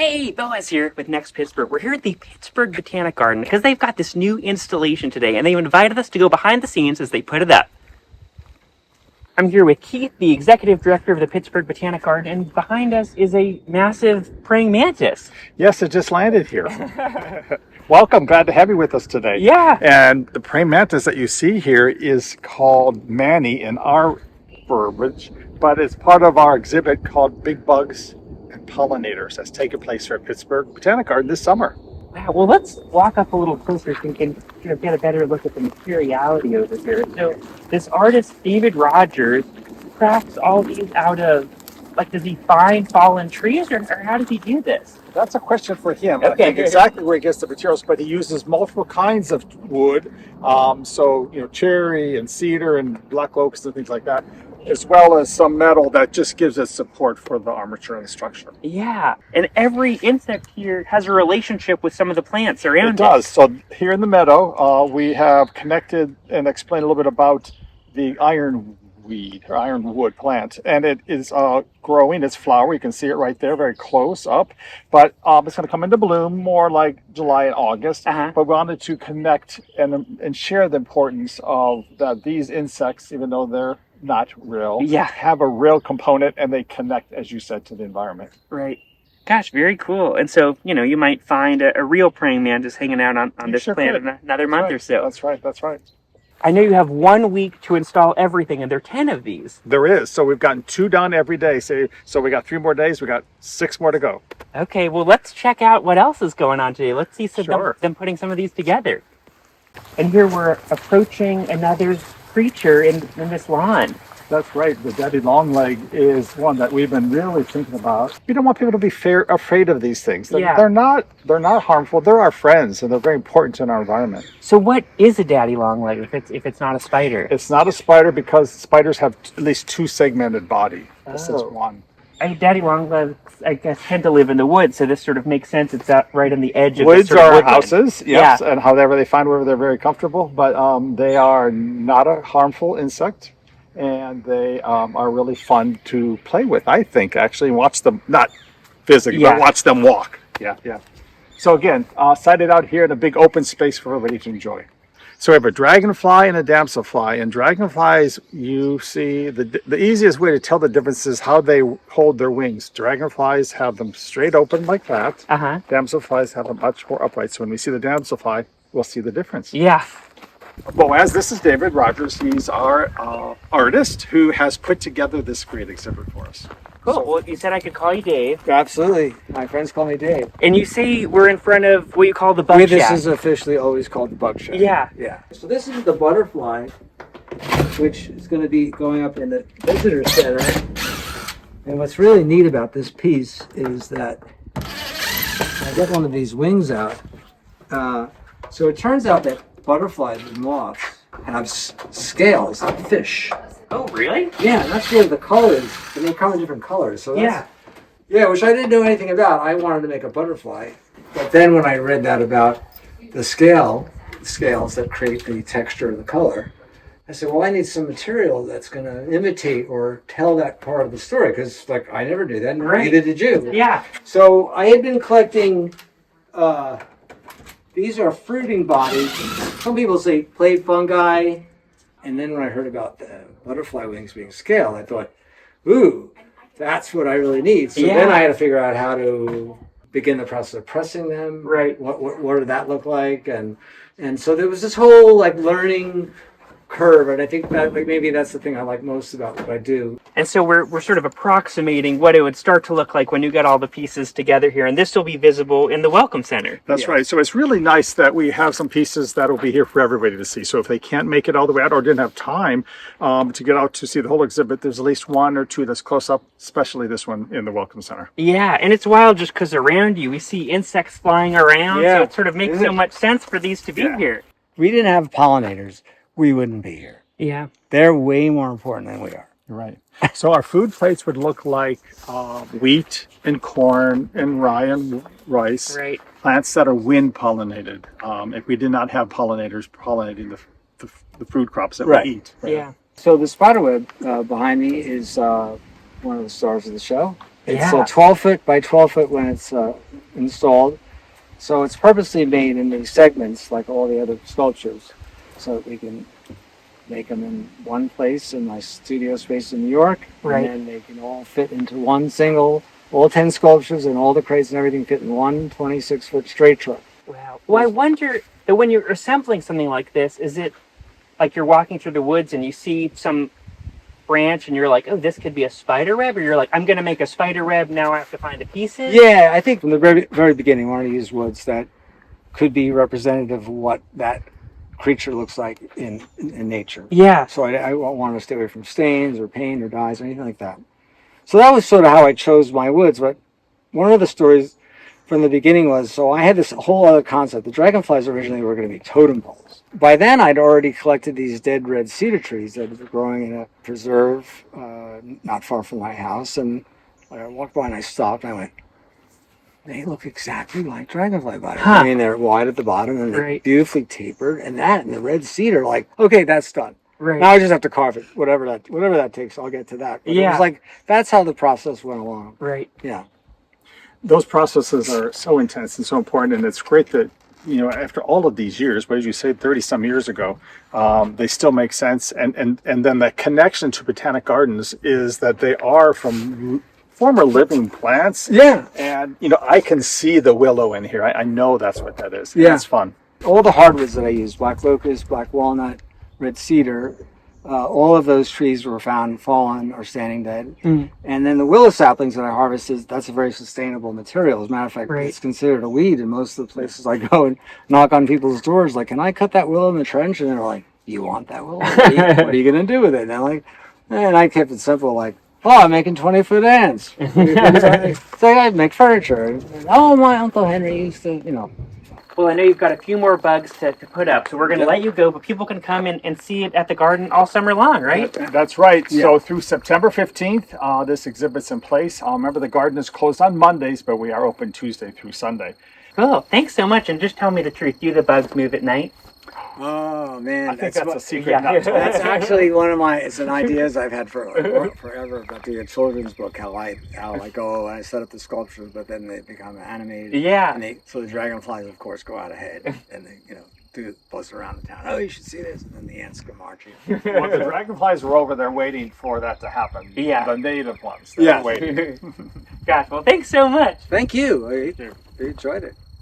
Hey, Boaz here with Next Pittsburgh. We're here at the Pittsburgh Botanic Garden because they've got this new installation today, and they've invited us to go behind the scenes as they put it up. I'm here with Keith, the executive director of the Pittsburgh Botanic Garden, and behind us is a massive praying mantis. Yes, it just landed here. Welcome, glad to have you with us today. Yeah. And the praying mantis that you see here is called Manny in our verbiage, but it's part of our exhibit called Big Bugs and Pollinators that's taking place here at Pittsburgh Botanic Garden this summer. Wow, well, let's walk up a little closer so we can get a better look at the materiality over here. So this artist, David Rogers, crafts all these out of, does he find fallen trees, or how does he do this? That's a question for him. Okay. I think exactly where he gets the materials, but he uses multiple kinds of wood. Cherry and cedar and black oaks and things like that, as well as some metal that just gives it support for the armature and the structure. Yeah, and every insect here has a relationship with some of the plants around it. It does. So here in the meadow, we have connected and explained a little bit about the ironweed or ironwood plant, and it is growing. It's flower. You can see it right there, very close up. But it's going to come into bloom more like July and August. But we wanted to connect and share the importance of that these insects, even though they're not real, have a real component, and they connect, as you said, to the environment. Right. Gosh, very cool. And so, you might find a real praying mantis hanging out on this plant in another month or so. That's right. I know you have 1 week to install everything, and there are 10 of these. There is. So we've gotten 2 done every day. So we got 3 more days. We got 6 more to go. Okay, well, let's check out what else is going on today. Let's see them putting some of these together. And here we're approaching another creature in this lawn. That's right. The daddy longleg is one that we've been really thinking about. We don't want people to be afraid of these things. They're not harmful. They're our friends, and they're very important in our environment. So what is a daddy longleg if it's not a spider? It's not a spider because spiders have at least 2 segmented body. This is one. Daddy longlegs, I guess, tend to live in the woods, so this sort of makes sense. It's out right on the edge of woods the sort of are houses, yes, and however they find wherever they're very comfortable. But they are not a harmful insect, and they are really fun to play with. I think actually watch them, not physically, but watch them walk. Yeah. So again, sited out here in a big open space for everybody to enjoy. So we have a dragonfly and a damselfly, and dragonflies, you see, the easiest way to tell the difference is how they hold their wings. Dragonflies have them straight open like that. Damselflies have them much more upright. So when we see the damselfly, we'll see the difference. Yeah. Boaz, this is David Rogers. He's our artist who has put together this great exhibit for us. Cool. Well, you said I could call you Dave. Absolutely. My friends call me Dave. And you say we're in front of what you call the bug shack. This is officially always called the bug shack. Yeah. So this is the butterfly, which is going to be going up in the visitor center. And what's really neat about this piece is that I get one of these wings out. So it turns out that butterflies and moths have scales like fish. Oh, really? Yeah, that's where the colors, and they come in different colors. So that's, which I didn't know anything about. I wanted to make a butterfly, but then when I read that about the scales that create the texture of the color, I said, well, I need some material that's going to imitate or tell that part of the story, because I never do that, and neither did you. Yeah. So I had been collecting. These are fruiting bodies. Some people say plate fungi. And then when I heard about the butterfly wings being scaled, I thought, ooh, that's what I really need. So then I had to figure out how to begin the process of pressing them. Right. What did that look like? And so there was this whole learning curve, and I think that maybe that's the thing I like most about what I do. And so we're sort of approximating what it would start to look like when you get all the pieces together here, and this will be visible in the Welcome Center. That's right. So it's really nice that we have some pieces that will be here for everybody to see. So if they can't make it all the way out or didn't have time to get out to see the whole exhibit, there's at least 1 or 2 that's close up, especially this one in the Welcome Center. Yeah, and it's wild just because around you we see insects flying around, so it sort of makes so much sense for these to be here. If we didn't have pollinators, we wouldn't be here. Yeah. They're way more important than we are. You're right. So our food plates would look like wheat and corn and rye and rice. Right. Plants that are wind pollinated. If we did not have pollinators pollinating the food crops that we eat. Right? Yeah. So the spiderweb behind me is one of the stars of the show. It's 12 foot by 12 foot when it's installed. So it's purposely made in these segments like all the other sculptures, so that we can make them in one place in my studio space in New York. Right. And then they can all fit into one single, all 10 sculptures and all the crates and everything fit in one 26-foot straight truck. Wow. Well, I wonder that when you're assembling something like this, is it like you're walking through the woods and you see some branch and you're like, oh, this could be a spider web, or you're like, I'm going to make a spider web, now I have to find the pieces? Yeah, I think from the very, very beginning, I wanted to use woods that could be representative of what that creature looks like in nature. Yeah. So I wanted to stay away from stains or paint or dyes or anything like that. So that was sort of how I chose my woods. But one of the stories from the beginning was, so I had this whole other concept. The dragonflies originally were going to be totem poles. By then, I'd already collected these dead red cedar trees that were growing in a preserve not far from my house. And I walked by and I stopped and I went, they look exactly like dragonfly bodies. I mean, they're wide at the bottom and they're beautifully tapered. And that and the red cedar, like, okay, that's done. Right. Now I just have to carve it, whatever that takes. I'll get to that. But it was like, that's how the process went along. Right. Yeah. Those processes are so intense and so important, and it's great that, you know, after all of these years, but as you say, 30 some years ago, they still make sense. And then the connection to Botanic Gardens is that they are from former living plants. Yeah. And, you know, I can see the willow in here. I know that's what that is. Yeah. It's fun. All the hardwoods that I used, black locust, black walnut, red cedar, all of those trees were found fallen or standing dead. And then the willow saplings that I harvested, that's a very sustainable material. As a matter of fact, it's considered a weed in most of the places I go and knock on people's doors, like, can I cut that willow in the trench? And they're like, you want that willow? What are you going to do with it? And I'm like, and I kept it simple, like, oh, I'm making 20-foot ants. So I make furniture. And, oh, my Uncle Henry used to, you know. Well, I know you've got a few more bugs to put up, so we're going to let you go, but people can come in and see it at the garden all summer long, right? That's right. Yeah. So through September 15th, this exhibit's in place. Remember, the garden is closed on Mondays, but we are open Tuesday through Sunday. Cool. Thanks so much. And just tell me the truth. Do the bugs move at night? Oh, man. I think that's a secret. Yeah. That's actually one of my, it's an ideas I've had for forever about doing a children's book, how I go and I set up the sculptures, but then they become animated. Yeah. And so the dragonflies, of course, go out ahead and they, you know, do buzz around the town. Oh, you should see this. And then the ants come marching. Well, the dragonflies were over there waiting for that to happen. Yeah. The native ones. They're waiting. Gosh, well, thanks so much. Thank you. I enjoyed it.